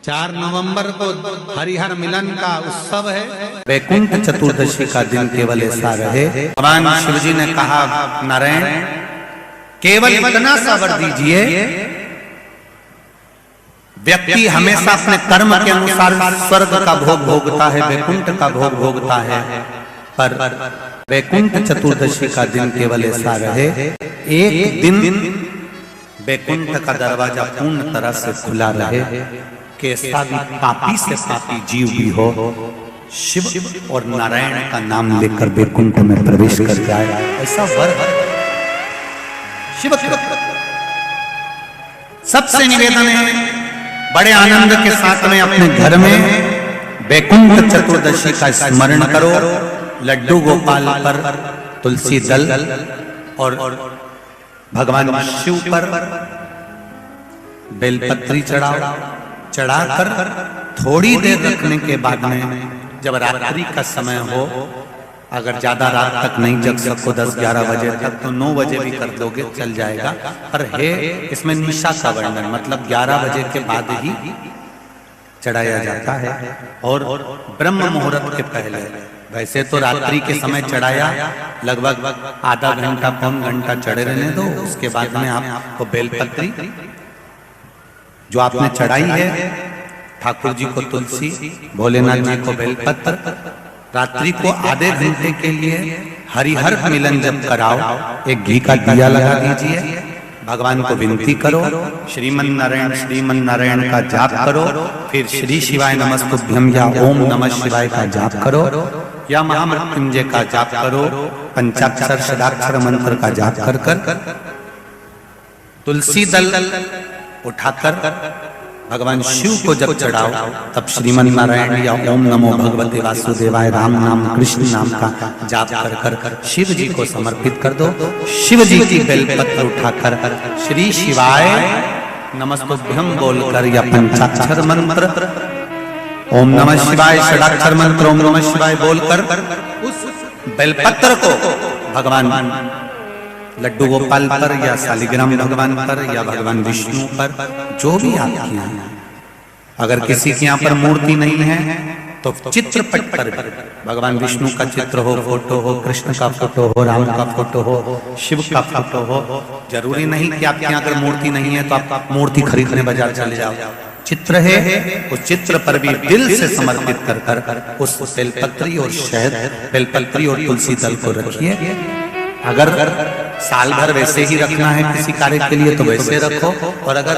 4 नवंबर को हरिहर मिलन का उत्सव है। वैकुंठ चतुर्दशी का दिन केवल ऐसा रहे। भगवान शिव जी ने कहा, नारायण केवल इतना सा वर दीजिए, व्यक्ति हमेशा अपने कर्म के अनुसार स्वर्ग का भोग भोगता है, वैकुंठ का भोग भोगता है, पर वैकुंठ चतुर्दशी का दिन केवल ऐसा रहे, एक दिन वैकुंठ का दरवाजा पूर्ण तरह से खुला रहे कि ऐसा भी पापी से पापी जीव भी हो, शिव और नारायण का नाम लेकर वैकुंठ में प्रवेश कर जाए, ऐसा वर शिव। सबसे निवेदन है, बड़े आनंद के साथ में अपने घर में वैकुंठ चतुर्दशी का स्मरण करो। लड्डू गोपाल पर तुलसी दल और भगवान शिव पर बेलपत्री चढ़ाओ। चढ़ाकर थोड़ी देर रखने के बाद में जब रात्रि का समय हो, अगर ज्यादा रात तक नहीं जग सको 10-11 बजे तक, तो 9 बजे भी कर दोगे चल जाएगा। पर है इसमें निशा का वर्णन, मतलब 11 बजे के बाद ही चढ़ाया जाता है और ब्रह्म मुहूर्त के पहले। वैसे तो रात्रि के समय चढ़ाया, लगभग आधा घंटा पौन घंटा चढ़े रहने दो, उसके बाद में आपको बेलपत्री जो आपने चढ़ाई है, ठाकुर जी को तुलसी, भोलेनाथ जी को बेलपत्र, रात्रि को आधे घंटे के लिए हरिहर मिलन जब कराओ, एक घी का दिया लगा दीजिए, भगवान को विनती करो, श्रीमन नारायण का जाप करो, फिर श्री शिवाय नमस्तुभ्यं या ओम नमः शिवाय का जाप करो, या महामृत्युंजय का जाप करो, पंचाक्षर षडाक्षर मंत्र का जाप कर कर तुलसी दल उठाकर भगवान शिव को जब चढ़ाओ, तब श्रीमन नारायण या ओम नमो भगवते वासुदेवाय राम नाम कृष्ण नाम का जाप कर कर शिव जी को समर्पित कर दो। शिव जी की बेलपत्र उठाकर श्री शिवाय नमस्तुभ्यं बोलकर या पंचाक्षर मंत्र ओम नमः शिवाय षडाक्षर मंत्र ओम नमः शिवाय बोलकर उस बेलपत्र को भगवान लड्डू गोपाल पर या शालिग्राम भगवान पर या भगवान विष्णु पर, जो भी आपके यहाँ, अगर किसी के यहाँ पर मूर्ति नहीं है तो चित्रपट पर भगवान विष्णु का चित्र हो, फोटो हो, कृष्ण का फोटो हो, राम का फोटो हो, शिव का फोटो हो। जरूरी नहीं कि आपके यहाँ अगर मूर्ति नहीं है तो आप मूर्ति खरीदने बाजार चले जाओ। चित्र है, उस चित्र पर भी दिल से समर्पित कर कर उस बेलपत्री और शहद, बेलपत्री और तुलसी दल को रखिए। अगर साल भर वैसे ही रखना है किसी कार्य के लिए तो वैसे रखो, और अगर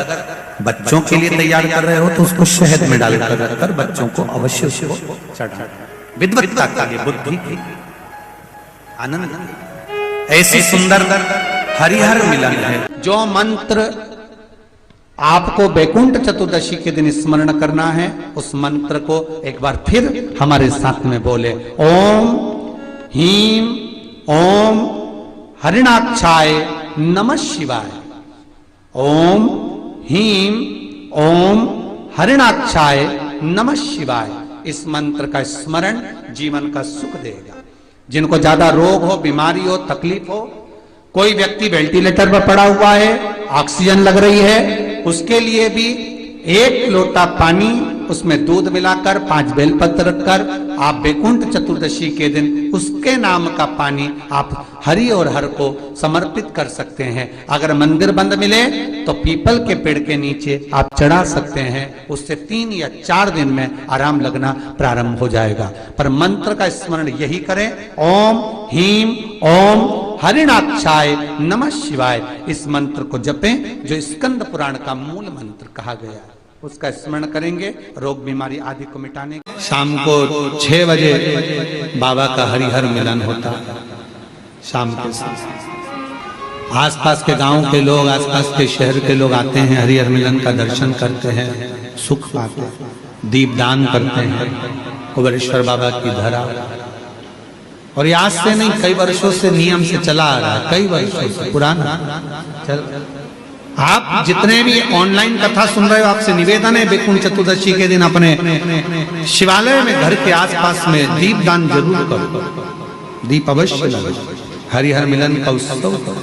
बच्चों के लिए तैयार कर रहे हो तो उसको शहद में डालकर रखकर बच्चों को अवश्य उसको चढ़ा। विद्वत्ता का ये बुद्धि आनंद, ऐसी सुंदर हरिहर मिलन है। जो मंत्र आपको वैकुंठ चतुर्दशी के दिन स्मरण करना है, उस मंत्र को एक बार फिर हमारे साथ में बोले। ओम हीम ओम हरिणाक्षाय नमः शिवाय। ओम हीम ओम हरिणाक्षाय नमः शिवाय। इस मंत्र का स्मरण जीवन का सुख देगा। जिनको ज्यादा रोग हो, बीमारी हो, तकलीफ हो, कोई व्यक्ति वेंटिलेटर पर पड़ा हुआ है, ऑक्सीजन लग रही है, उसके लिए भी 1 लोटा पानी, उसमें दूध मिलाकर 5 बेलपत्र रखकर आप वैकुंठ चतुर्दशी के दिन उसके नाम का पानी आप हरि और हर को समर्पित कर सकते हैं। अगर मंदिर बंद मिले तो पीपल के पेड़ के नीचे आप चढ़ा सकते हैं, उससे 3 या 4 दिन में आराम लगना प्रारंभ हो जाएगा। पर मंत्र का स्मरण यही करें, ओम हीम ओम हरिणाक्षाय नमः शिवाय। इस मंत्र को जपें, जो स्कंद पुराण का मूल मंत्र कहा गया है, उसका स्मरण करेंगे रोग बीमारी आदि को मिटाने। शाम को 6 बजे बाबा का हरिहर मिलन होता है। शाम के आसपास के गांव के लोग, आसपास के शहर के लोग आते हैं, हरिहर मिलन का दर्शन करते हैं, सुख पाते हैं, दीपदान करते हैं कुबेरेश्वर बाबा की धरा। और ये आज से नहीं, कई वर्षों से नियम से चला आ रहा है, कई वर्षों से पुराना चल। आप जितने भी ऑनलाइन कथा सुन रहे हो, आपसे निवेदन है, वैकुंठ चतुर्दशी के दिन अपने शिवालय में, घर के आसपास में दीपदान जरूर करो, दीप अवश्य लगाओ, हरिहर मिलन का उत्सव करो।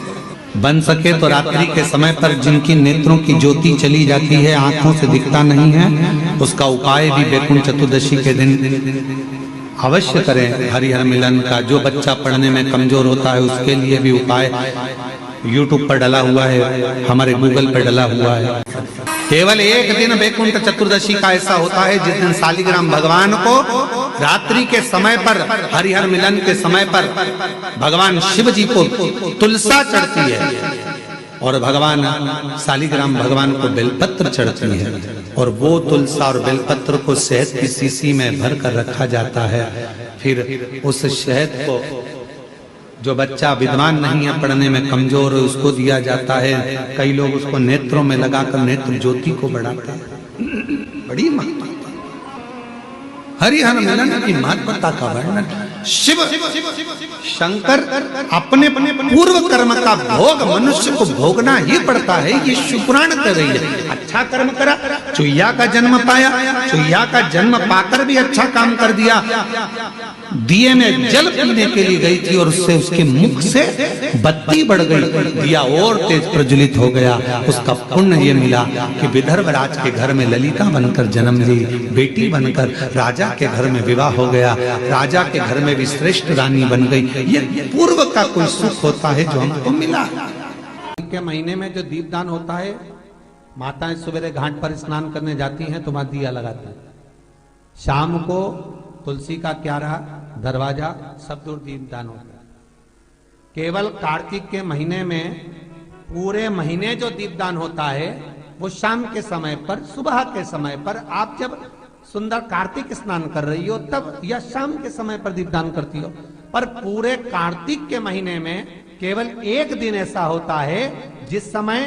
बन सके तो रात्रि के समय पर जिनकी नेत्रों की ज्योति चली जाती है, आंखों से दिखता नहीं है, उसका उपाय भी वैकुंठ चतुर्दशी के दिन अवश्य करें हरिहर मिलन का। जो बच्चा पढ़ने में कमजोर होता है उसके लिए भी उपाय YouTube पर डला हुआ है, हमारे गूगल पर डला हुआ है। केवल एक दिन वैकुंठ चतुर्दशी का ऐसा होता है जिस दिन शालिग्राम भगवान को रात्रि के समय पर, हरिहर मिलन के समय पर भगवान शिव जी को तुलसा चढ़ती है और भगवान शालिग्राम भगवान को बेलपत्र चढ़ती है, और वो तुलसा और बेलपत्र को शहद की शीशी में भर कर रखा जाता है। फिर उस शहद को जो बच्चा विद्वान नहीं है, पढ़ने में कमजोर है, उसको दिया जाता है। कई लोग उसको नेत्रों में लगाकर नेत्र ज्योति को बढ़ाते हैं। बड़ी महत्ता, हरिहर मिलन की महत्ता का वर्णन। शिव शंकर अपने पूर्व कर्म का भोग मनुष्य को भोगना ही पड़ता है, ये शिवपुराण कर रही है। अच्छा कर्म करा, चुईया का जन्म पाया, चुईया का जन्म पाकर भी अच्छा काम कर दिया। दिए में जल पीने के लिए गई थी और उससे उसके मुख से बत्ती बढ़ गई, दिया और तेज प्रज्वलित हो गया। उसका पुण्य ये मिला कि विदर्भ राज के घर में ललिता बनकर जन्म ली, बेटी बनकर राजा के घर में विवाह हो गया, राजा के घर में भी श्रेष्ठ रानी बन गई। ये पूर्व का कोई सुख होता है जो हमको मिला। के महीने में जो दीपदान होता है, माताएं सवेरे घाट पर स्नान करने जाती हैं तो वहां दिया लगाती हैं। शाम को तुलसी का क्यारा, दरवाजा सब दूर दीपदान होता है। केवल कार्तिक के महीने में पूरे महीने जो दीपदान होता है वो शाम के समय पर, सुबह के समय पर, आप जब सुंदर कार्तिक स्नान कर रही हो तब, या शाम के समय पर दीपदान करती हो। पर पूरे कार्तिक के महीने में केवल एक दिन ऐसा होता है जिस समय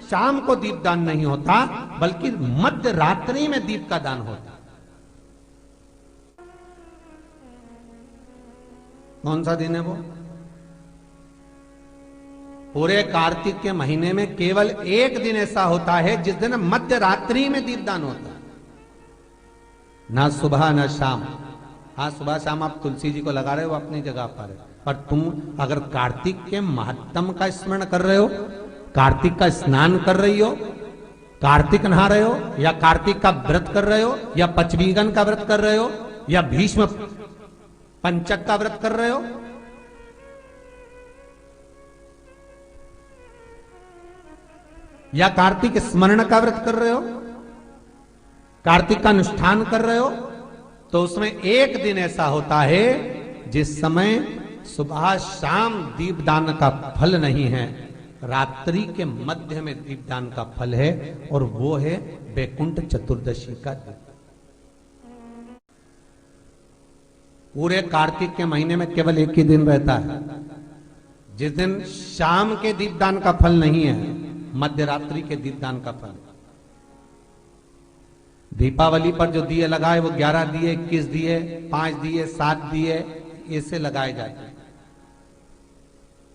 शाम को दीपदान नहीं होता, बल्कि मध्य रात्रि में दीप का दान होता। कौन सा दिन है वो? पूरे कार्तिक के महीने में केवल एक दिन ऐसा होता है जिस दिन मध्य रात्रि में दीपदान होता है, ना सुबह ना शाम। हाँ, सुबह शाम आप तुलसी जी को लगा रहे हो अपनी जगह पर, पर तुम अगर कार्तिक के महत्तम का स्मरण कर रहे हो, कार्तिक का स्नान कर रही हो, कार्तिक नहा रहे हो, या कार्तिक का व्रत कर रहे हो, या पचवीगन का व्रत कर रहे हो, या भीष्म पंचक का व्रत कर रहे हो, या कार्तिक स्मरण का व्रत कर रहे हो, कार्तिक का अनुष्ठान कर रहे हो, तो उसमें एक दिन ऐसा होता है जिस समय सुबह शाम दीपदान का फल नहीं है, रात्रि के मध्य में दीपदान का फल है, और वो है वैकुंठ चतुर्दशी का दिन। पूरे कार्तिक के महीने में केवल एक ही दिन रहता है जिस दिन शाम के दीपदान का फल नहीं है, मध्य रात्रि के दीपदान का फल। दीपावली पर जो दिए लगाए वो 11 दिए, 21 दिए, 5 दिए, 7 दिए, ऐसे लगाए जाते हैं।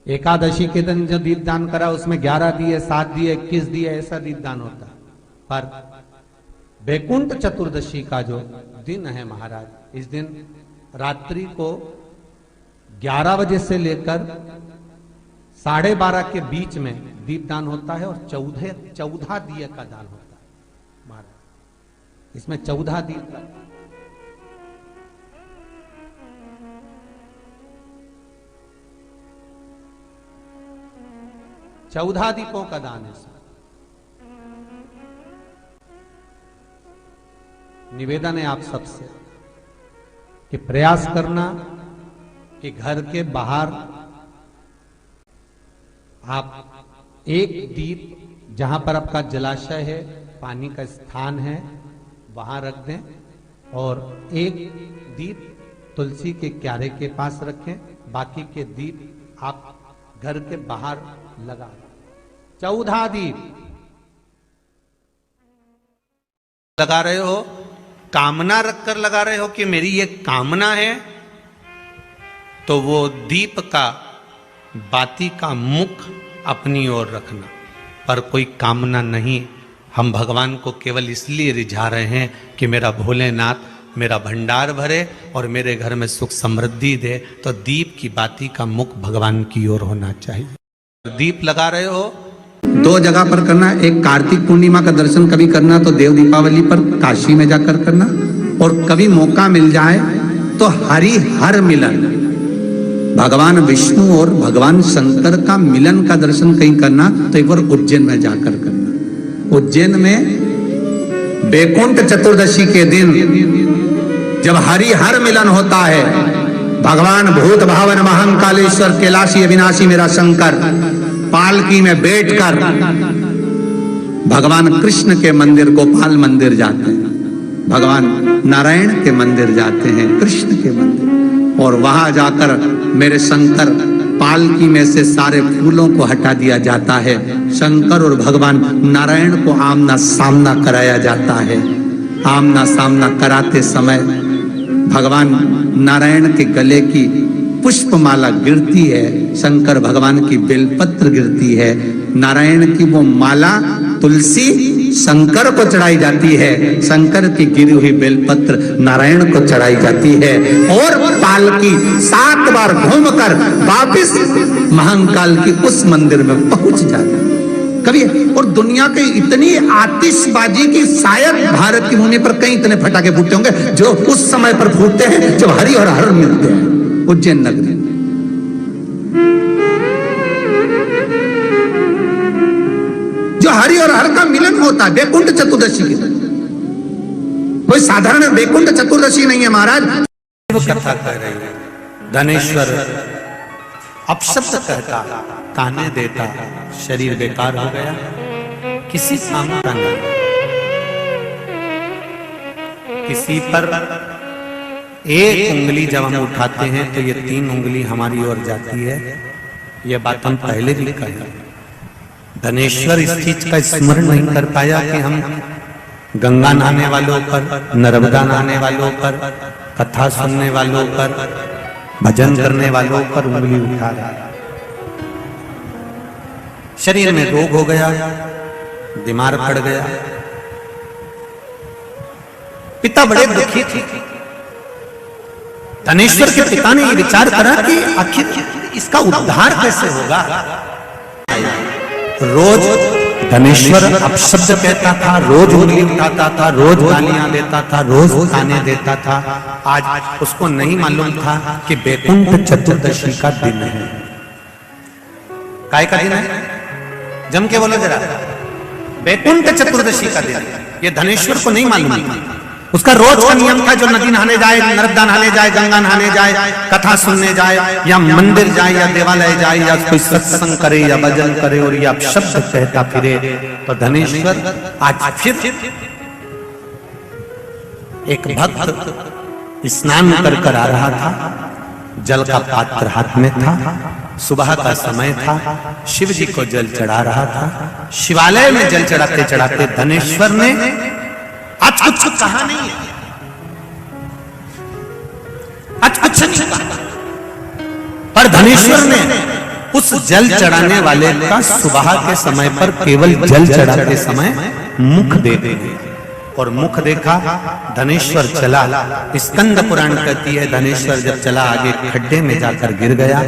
एकादशी के दिन जो दीपदान करा उसमें 11 दिए, 7 दिए, 21 दिए, ऐसा दीपदान होता है। पर वैकुंठ चतुर्दशी का जो दिन है महाराज, इस दिन रात्रि को 11 बजे से लेकर 12:30 के बीच में दीपदान होता है, और 14 दिए का दान होता है महाराज। इसमें 14 दीप का, चौदह दीपों का दान है। निवेदन है आप सबसे कि प्रयास करना कि घर के बाहर आप एक दीप, जहां पर आपका जलाशय है, पानी का स्थान है, वहां रख दें, और एक दीप तुलसी के क्यारे के पास रखें। बाकी के दीप आप घर के बाहर लगा। 14 दीप लगा रहे हो, कामना रखकर लगा रहे हो कि मेरी ये कामना है, तो वो दीप का, बाती का मुख अपनी ओर रखना, पर कोई कामना नहीं। हम भगवान को केवल इसलिए रिझा रहे हैं कि मेरा भोलेनाथ मेरा भंडार भरे और मेरे घर में सुख समृद्धि दे, तो दीप की बाती का मुख भगवान की ओर होना चाहिए। दीप लगा रहे हो, दो जगह पर करना, एक कार्तिक पूर्णिमा का दर्शन कभी करना तो देव दीपावली पर काशी में जाकर करना, और कभी मौका मिल जाए तो हरि हर मिलन, भगवान विष्णु और भगवान शंकर का मिलन का दर्शन कहीं करना तो एक बार उज्जैन में जाकर करना। उज्जैन में बैकुंठ चतुर्दशी के दिन जब हरि हर मिलन होता है, भगवान भूत भावन महाकालेश्वर कैलाशी अविनाशी मेरा शंकर पालकी में बैठकर भगवान कृष्ण के मंदिर गोपाल मंदिर जाते हैं, भगवान नारायण के मंदिर जाते हैं, कृष्ण के मंदिर, और वहां जाकर मेरे शंकर पालकी में से सारे फूलों को हटा दिया जाता है, शंकर और भगवान नारायण को आमना सामना कराया जाता है। आमना सामना कराते समय भगवान नारायण के गले की पुष्पमाला गिरती है, शंकर भगवान की बेलपत्र गिरती है, नारायण की वो माला तुलसी शंकर को चढ़ाई जाती है, शंकर की गिरी हुई बेलपत्र नारायण को चढ़ाई जाती है, और पालकी 7 बार घूमकर वापिस महाकाल की उस मंदिर में पहुंच जाती है। कभी और दुनिया के इतनी आतिशबाजी की शायद भारत की भूमि पर कहीं इतने फटाके फूटते होंगे जो उस समय पर फूटते हैं जब हरि और हर मिलते हैं उज्जैन नगरी। जो हरि और हर का मिलन होता है बैकुंठ चतुर्दशी के दिन, कोई साधारण बैकुंठ चतुर्दशी नहीं है महाराज। कथा कह रही है, धनेश्वर अपशब्द कहता, ताने देता, शरीर बेकार हो गया, किसी काम का नहीं, किसी पर एक उंगली जब हम उठाते हैं तो ये 3 उंगली हमारी ओर जाती है। ये बात हम पहले भी कही। धनेश्वर इस चीज का स्मरण नहीं कर पाया कि हम गंगा नहाने वालों पर, नर्मदा नहाने वालों पर, कथा सुनने वालों पर, भजन करने वालों पर उंगली उठा रहा है। शरीर में रोग हो गया, बीमार पड़ गया, पिता बड़े दुखी थे। धनेश्वर के पिता ने ये विचार करा कि आखिर इसका उद्धार कैसे होगा। रोज धनेश्वर अपशब्द कहता था, रोज उंगली उठाता था, रोज गालियां देता था, रोज ताने देता था। आज उसको नहीं मालूम था कि बैकुंठ चतुर्दशी का दिन है। काय का दिन है? जम के बोलो जरा, बैकुंठ चतुर्दशी का दिन। ये धनेश्वर को नहीं मालूम था। उसका रोज का नियम था, जो नदी नहाने जाए, नर्मदा नहाने जाए, गंगा नहाने जाए, कथा सुनने जाए, या मंदिर जाए, या देवालय जाए, या कोई सत्संग करे, या भजन करे, और या शब्द कहता फिरे। तो धनेश्वर आज फिर एक भक्त स्नान कर आ रहा था, जल का पात्र हाथ में था, सुबह का समय था, शिव जी को जल चढ़ा रहा था। शिवालय में जल चढ़ाते चढ़ाते धनेश्वर ने आज कुछ कहा नहीं है, आज कुछ नहीं कहा, पर धनेश्वर ने उस जल चढ़ाने वाले का सुबह के समय पर केवल जल चढ़ाते समय मुख देखे, और मुख देखा। धनेश्वर चला, स्कंद पुराण कहती है धनेश्वर जब चला आगे खड्डे में जाकर गिर गया,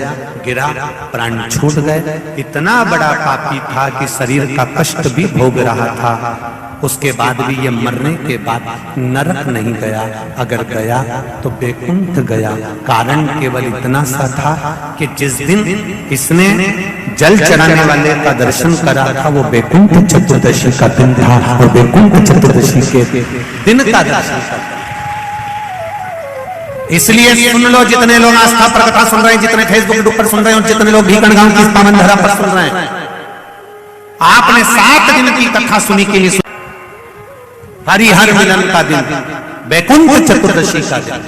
गिरा, प्राण छूट गए। इतना बड़ा पापी था कि शरीर का कष्ट भी भोग रहा था। उसके बाद भी ये मरने के बाद नरक नहीं गया, अगर गया तो बैकुंठ गया। कारण केवल इतना सा था कि जिस दिन इसने जल चढ़ाने वाले का दर्शन करा था वो बैकुंठ चतुर्दशी का दिन था, और बैकुंठ चतुर्दशी के दिन का दर्शन करा। इसलिए सुन लो, जितने लोग आस्था पर कथा सुन रहे हैं, जितने फेसबुक पर सुन रहे हैं, जितने लोग भीकन गांव की पावन धरा पर सुन रहे हैं, आपने 7 दिन की कथा सुनी के लिए हरि हर मिलन का दिन, बैकुंठ चतुर्दशी का दिन।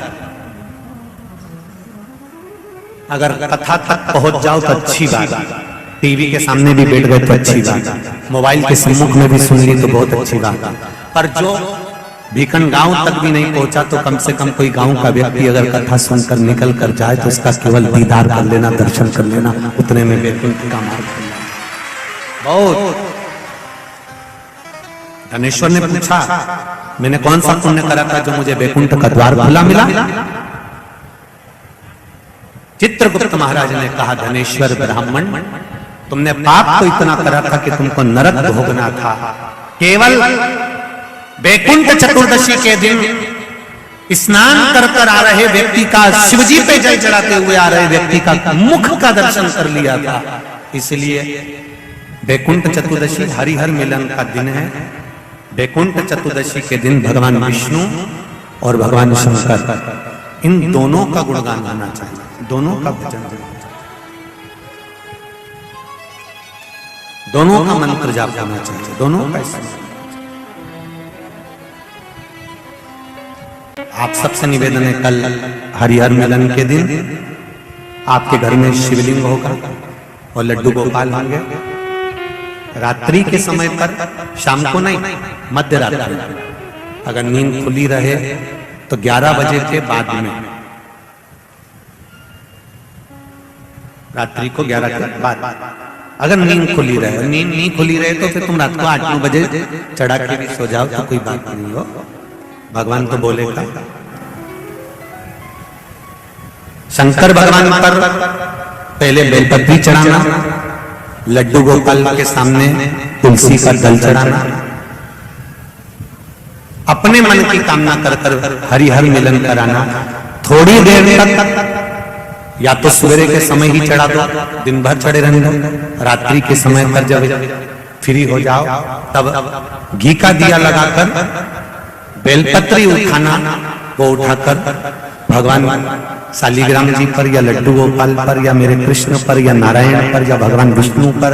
अगर कथा तक पहुंच जाओ तो अच्छी बात, टीवी के सामने भी बैठ गए तो अच्छी बात, मोबाइल के सम्मुख में भी सुन ली तो बहुत अच्छी बात। पर जो भीकन गांव तक भी नहीं पहुंचा तो कम से कम कोई गांव का व्यक्ति अगर कथा सुनकर निकल कर जाए तो उसका केवल दीदार कर लेना, दर्शन कर लेना, उतने में बैकुंठ का मार्ग बहुत। धनेश्वर ने पूछा, मैंने कौन सा पुण्य करा था जो मुझे बैकुंठ का द्वार खुला मिला? चित्रगुप्त महाराज ने कहा, धनेश्वर ब्राह्मण तुमने पाप तो इतना करा था कि तुमको नरक भोगना था। केवल वैकुंठ चतुर्दशी के दिन स्नान कर कर आ रहे व्यक्ति का, शिवजी पे जल चढ़ाते हुए आ रहे व्यक्ति का मुख का दर्शन कर लिया था। इसलिए वैकुंठ चतुर्दशी हरिहर मिलन का दिन है। वैकुंठ चतुर्दशी के दिन भगवान विष्णु और भगवान शंकर, इन दोनों का गुणगान होना चाहिए, दोनों का भजन होना चाहिए, दोनों का मंत्र जाप करना चाहिए, दोनों का स्मरण। आप सबसे निवेदन है, कल हरिहर मिलन के दिन आपके घर में शिवलिंग होगा और लड्डू गोपाल होंगे। रात्रि के समय पर, शाम को नहीं, मध्य रात्रि, अगर नींद खुली रहे तो 11 बजे के बाद में, रात्रि को 11 के बाद, अगर नींद खुली रहे, नींद नहीं खुली रहे तो फिर तुम रात को 8-9 बजे चढ़ा के भी सो जाओ तो कोई बात नहीं हो, भगवान तो बोलेगा। शंकर भगवान पर पहले बेलपत्री चढ़ाना, लड्डू गोपाल के सामने तुलसी का दल चढ़ाना, अपने मन की कामना कर कर हरिहर मिलन कराना। थोड़ी देर तक या तो सवेरे के समय ही चढ़ा दो, दिन भर चढ़े रहने दो, रात्रि के समय पर जब फ्री हो जाओ तब घी का दिया लगाकर बेलपत्री उठाना, वो उठाकर भगवान शालिग्राम जी पर या लड्डू गोपाल पर या मेरे कृष्ण पर या नारायण पर या भगवान विष्णु पर,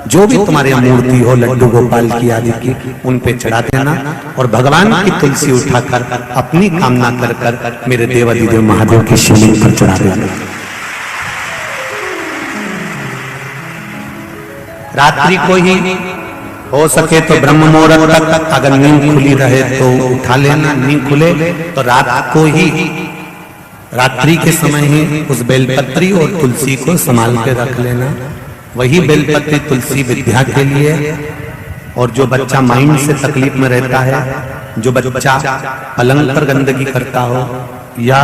जो भी तुम्हारी मूर्ति हो लड्डू गोपाल की आदि की, उन पे चढ़ा देना और भगवान की तुलसी उठाकर अपनी कामना कर कर मेरे देवाधिदेव महादेव के शिवलिंग पर चढ़ा देना। रात्रि को ही हो सके तो ब्रह्म मुहूर्त तक, अगर नींद खुली रहे तो उठा लेना, नींद खुले तो रात को ही, रात्रि के समय ही उस बेलपत्री और तुलसी को संभाल के रख लेना। वही बेलपत्री तुलसी विद्या के लिए, और जो बच्चा माइंड से तकलीफ में रहता है, जो बच्चा पलंग पर गंदगी करता हो या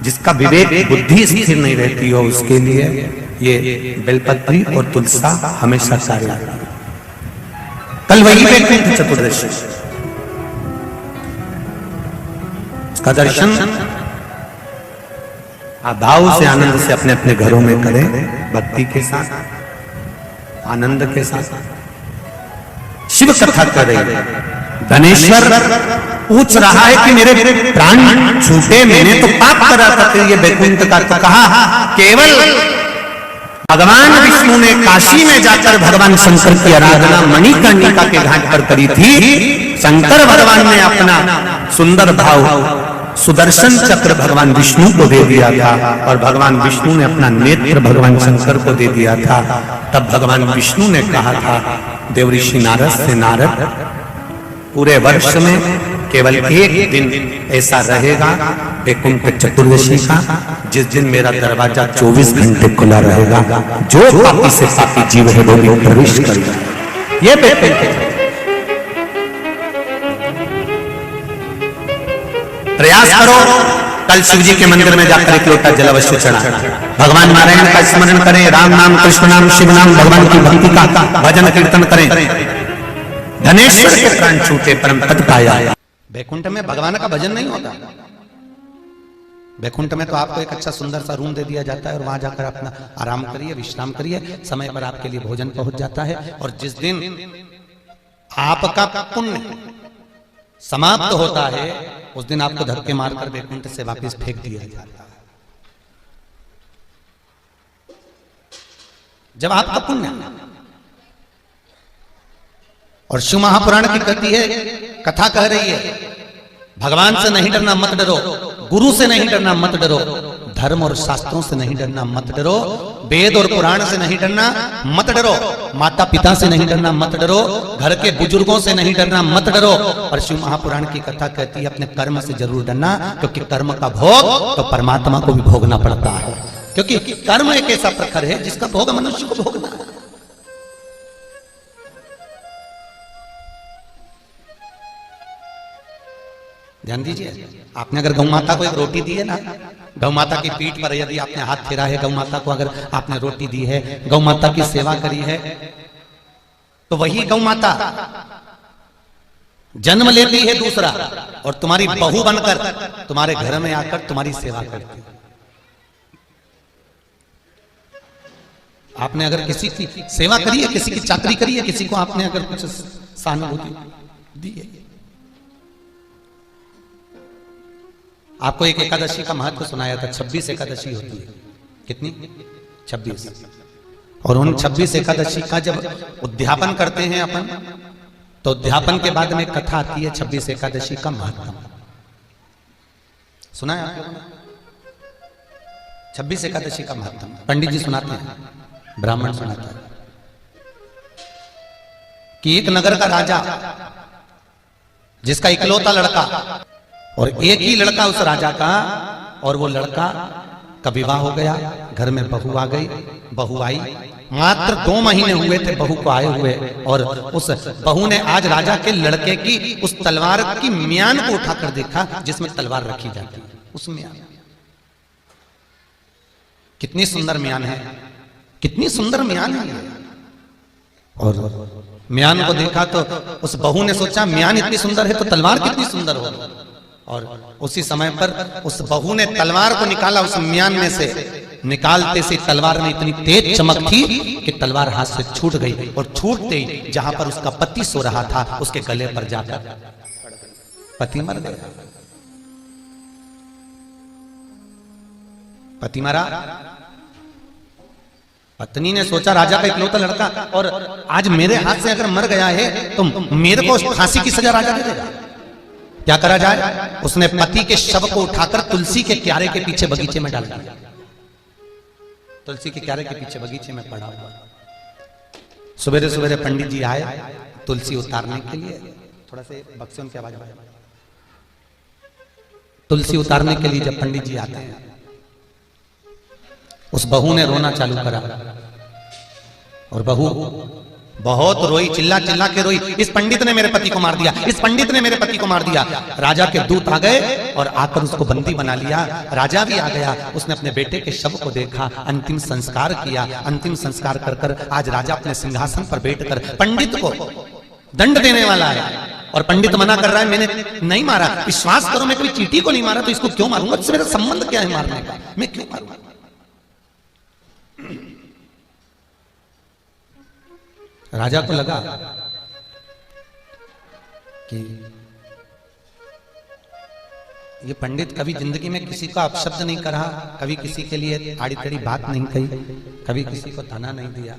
जिसका विवेक बुद्धि स्थिर नहीं रहती हो, उसके लिए ये बेलपत्री और तुलसा हमेशा कार्य आती है। कल वही वैकुंठ चतुर्दशी का दर्शन आप भाव से, आनंद से अपने अपने घरों में करें, भक्ति के साथ, आनंद के साथ। शिव कथा करें। धनेश्वर पूछ रहा है कि मेरे प्राण छूटे, मैंने तो पाप करा था, फिर ये वैकुंठ का तो कहा। केवल भगवान विष्णु ने काशी में जाकर भगवान शंकर की आराधना मणिकर्णिका के घाट पर करी थी। शंकर भगवान ने अपना सुंदर भाव सुदर्शन चक्र भगवान विष्णु को दे दिया था और भगवान विष्णु ने अपना नेत्र भगवान शंकर को दे दिया था। तब भगवान विष्णु ने कहा था देवऋषि नारद से, नारद पूरे वर्ष में केवल एक दिन ऐसा रहेगा वैकुंठ चतुर्दशी का, जिस दिन मेरा दरवाजा 24 घंटे खुला रहेगा, जो पापी से पापी जीव है वो भी प्रवेश करेगा। ये वैकुंठ प्रयास करो। कल शिव जी के मंदिर में जाकर एक लोटा जल अवश्य चढ़ा, भगवान नारायण का स्मरण करें, राम नाम, कृष्ण नाम, शिव नाम, भगवान की भक्ति का भजन कीर्तन करें। धनेश्वर के प्राण छूटे परम पद पाया। वैकुंठ में भगवान का भजन नहीं होता। वैकुंठ में तो आपको एक अच्छा सुंदर सा रूम दे दिया जाता है और वहां जाकर अपना आराम करिए, विश्राम करिए, समय पर आपके लिए भोजन पहुंच जाता है। और जिस दिन आपका पुण्य समाप्त होता है उस दिन आपको धक्के मारकर वैकुंठ से वापस फेंक दिया जाता है। जब आपका पुण्य, और शिव महापुराण की कहती है, कथा कह रही है, भगवान से नहीं डरना मत डरो, गुरु से नहीं डरना मत डरो, धर्म और शास्त्रों से नहीं डरना मत डरो, वेद और पुराण से नहीं डरना मत डरो, माता पिता से नहीं डरना मत डरो, घर के बुजुर्गों से नहीं डरना मत डरो। और शिव महापुराण की कथा कहती है अपने कर्म से जरूर डरना, क्योंकि कर्म का भोग तो परमात्मा को भी भोगना पड़ता है। क्योंकि कर्म एक ऐसा प्रखर है जिसका भोग मनुष्य को भोगना है। ध्यान दीजिए, आपने अगर गौ माता को एक रोटी दी है ना, गौ माता की पीठ पर यदि आपने हाथ फेरा है, गौ माता को अगर आपने रोटी दी है, गौ माता की सेवा करी है, तो वही गौ माता जन्म लेती है दूसरा और तुम्हारी बहू बनकर तुम्हारे घर में आकर तुम्हारी सेवा करती है। आपने अगर किसी की सेवा करी है, किसी की चाकरी करी है, किसी को आपने अगर कुछ सहानुभूति दी है। आपको एक एकादशी का महत्व सुनाया था, 26 एकादशी होती है। कितनी? 26। और उन 26 एकादशी का जब उद्यापन करते हैं अपन, तो उद्यापन के बाद में कथा आती है 26 एकादशी का महत्व। सुना है आप लोगों ने? 26 एकादशी का महत्व पंडित जी सुनाते हैं, ब्राह्मण सुनाता है कि एक नगर का राजा, जिसका इकलौता लड़का, और एक ही लड़का उस राजा का, और वो लड़का का विवाह हो गया, घर में बहू आ गई, बहू आई, मात्र 2 महीने हुए थे बहू को आए हुए, और उस बहू ने आज राजा के लड़के की उस तलवार की म्यान को उठाकर देखा जिसमें तलवार रखी जाती है। उस म्यान, कितनी सुंदर म्यान है, कितनी सुंदर म्यान है। और म्यान को देखा तो उस बहू ने सोचा म्यान इतनी सुंदर है तो तलवार कितनी सुंदर होगी। और उसी समय पर उस बहू ने तलवार को निकाला, उस म्यान में से निकालते से तलवार में इतनी तेज चमक थी कि तलवार हाथ से छूट गई, और छूटते ही जहां पर उसका पति सो रहा था उसके गले पर जाकर पति मर गया। पति मरा, पत्नी ने सोचा राजा का इकलौता लड़का, और आज मेरे हाथ से अगर मर गया है तो मेरे को फांसी की सजा राजा दे देगा। क्या करा जाए? उसने पति के शव को उठाकर तुलसी के क्यारे के पीछे बगीचे में डाल दिया। तुलसी के क्यारे के पीछे बगीचे में पड़ा हुआ। सवेरे सवेरे पंडित जी आए तुलसी उतारने के लिए। थोड़ा से बक्से उनकी आवाज बढ़ाइए। तुलसी उतारने के लिए जब पंडित जी आते हैं, उस बहू ने रोना चालू करा, और बहू बहुत रोई, चिल्ला चिल्ला के रोई, इस पंडित ने मेरे पति को मार दिया, इस पंडित ने मेरे पति को मार दिया। राजा के दूत आ गए और आकर उसको बंदी बना लिया। राजा भी आ गया, उसने अपने बेटे के शव को देखा, अंतिम संस्कार किया। अंतिम संस्कार कर कर आज राजा अपने सिंहासन पर बैठकर पंडित को दंड देने वाला है, और पंडित मना कर रहा है, मैंने नहीं मारा, विश्वास करो मैं कोई चींटी को नहीं मारा, तो इसको क्यों मारूंगा? इससे मेरा संबंध क्या है मारने का? मैं क्यों मारूंगा? राजा को लगा कि ये पंडित कभी जिंदगी में किसी को अपशब्द नहीं करा, कभी किसी के लिए आड़ी टेढ़ी बात नहीं कही, कभी किसी को ताना नहीं दिया,